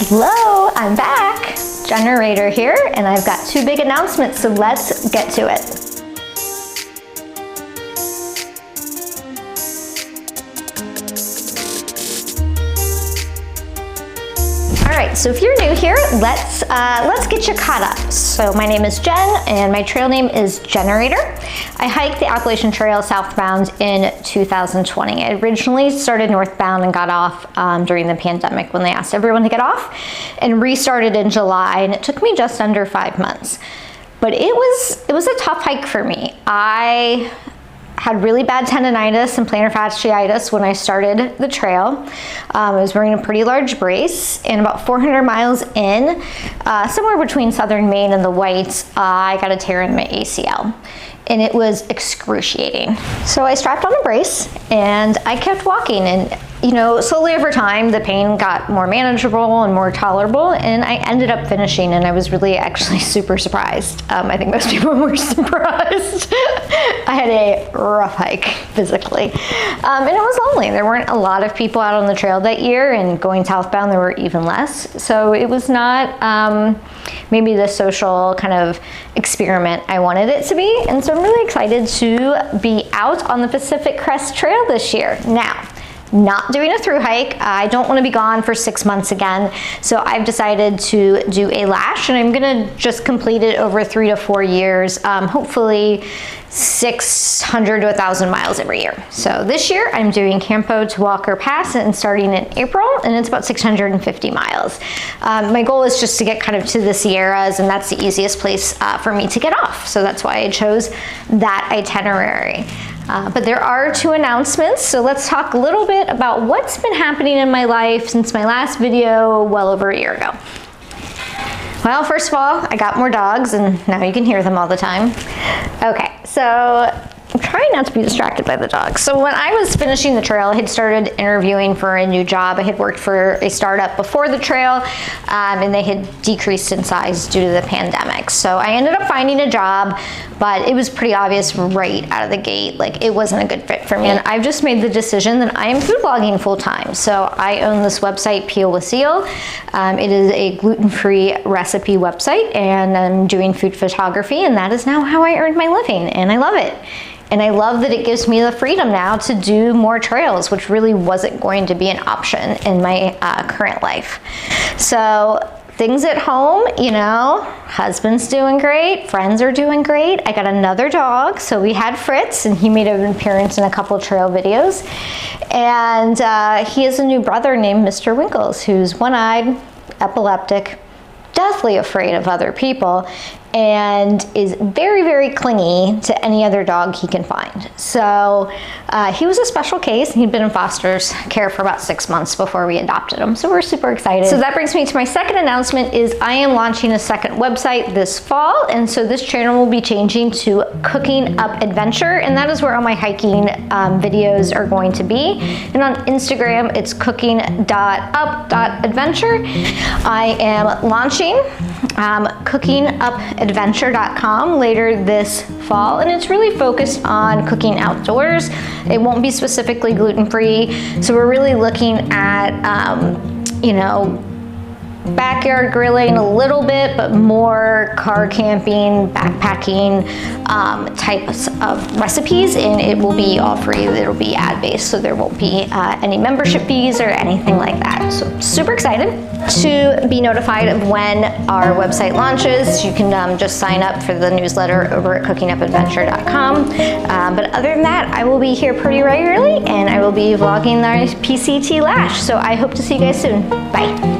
Hello, I'm back. Generator here, and I've got two big announcements, so let's get to it. All right, so if you're new here, let's get you caught up. So my name is Jen, and my trail name is Generator. I hiked the Appalachian Trail southbound in 2020. I originally started northbound and got off during the pandemic when they asked everyone to get off, and restarted in July, and it took me just under 5 months. But it was a tough hike for me. I had really bad tendonitis and plantar fasciitis when I started the trail. I was wearing a pretty large brace, and about 400 miles in, somewhere between southern Maine and the Whites, I got a tear in my ACL. And it was excruciating. So I strapped on a brace and I kept walking, and slowly over time, the pain got more manageable and more tolerable, and I ended up finishing, and I was really actually super surprised. I think most people were surprised. I had a rough hike physically, and it was lonely. There weren't a lot of people out on the trail that year, and going southbound, there were even less. So it was not maybe the social kind of experiment I wanted it to be, and so I'm really excited to be out on the Pacific Crest Trail this year. Now, not doing a through hike. I don't want to be gone for 6 months again. So I've decided to do a lash, and I'm going to just complete it over 3 to 4 years, hopefully 600 to 1,000 miles every year. So this year I'm doing Campo to Walker Pass, and starting in April, and it's about 650 miles. My goal is just to get kind of to the Sierras, and that's the easiest place for me to get off. So that's why I chose that itinerary. But there are 2 announcements, so let's talk a little bit about what's been happening in my life since my last video well over a year ago. Well, first of all, I got more dogs, and now you can hear them all the time. Okay, so I'm trying not to be distracted by the dogs. So when I was finishing the trail, I had started interviewing for a new job. I had worked for a startup before the trail, and they had decreased in size due to the pandemic. So I ended up finding a job, but it was pretty obvious right out of the gate, like it wasn't a good fit for me. And I've just made the decision that I am food blogging full time. So I own this website, Peel with Seal. It is a gluten-free recipe website, and I'm doing food photography, and that is now how I earn my living, and I love it. And I love that it gives me the freedom now to do more trails, which really wasn't going to be an option in my current life. So things at home, husband's doing great, friends are doing great. I got another dog, so we had Fritz, and he made an appearance in a couple trail videos. And he has a new brother named Mr. Winkles, who's one-eyed, epileptic, deathly afraid of other people, and is very, very clingy to any other dog he can find. So he was a special case, and he'd been in foster care for about 6 months before we adopted him. So we're super excited. So that brings me to my second announcement is I am launching a second website this fall. And so this channel will be changing to Cooking Up Adventure, and that is where all my hiking videos are going to be. And on Instagram, it's cooking.up.adventure. I am launching cookingupadventure.com later this fall, and it's really focused on cooking outdoors. It won't be specifically gluten-free, so we're really looking at backyard grilling a little bit, but more car camping, backpacking types of recipes, and it will be all free. It'll be ad-based, so there won't be any membership fees or anything like that. So super excited to be notified of when our website launches. You can just sign up for the newsletter over at cookingupadventure.com. But other than that, I will be here pretty regularly, and I will be vlogging the PCT lash. So I hope to see you guys soon. Bye.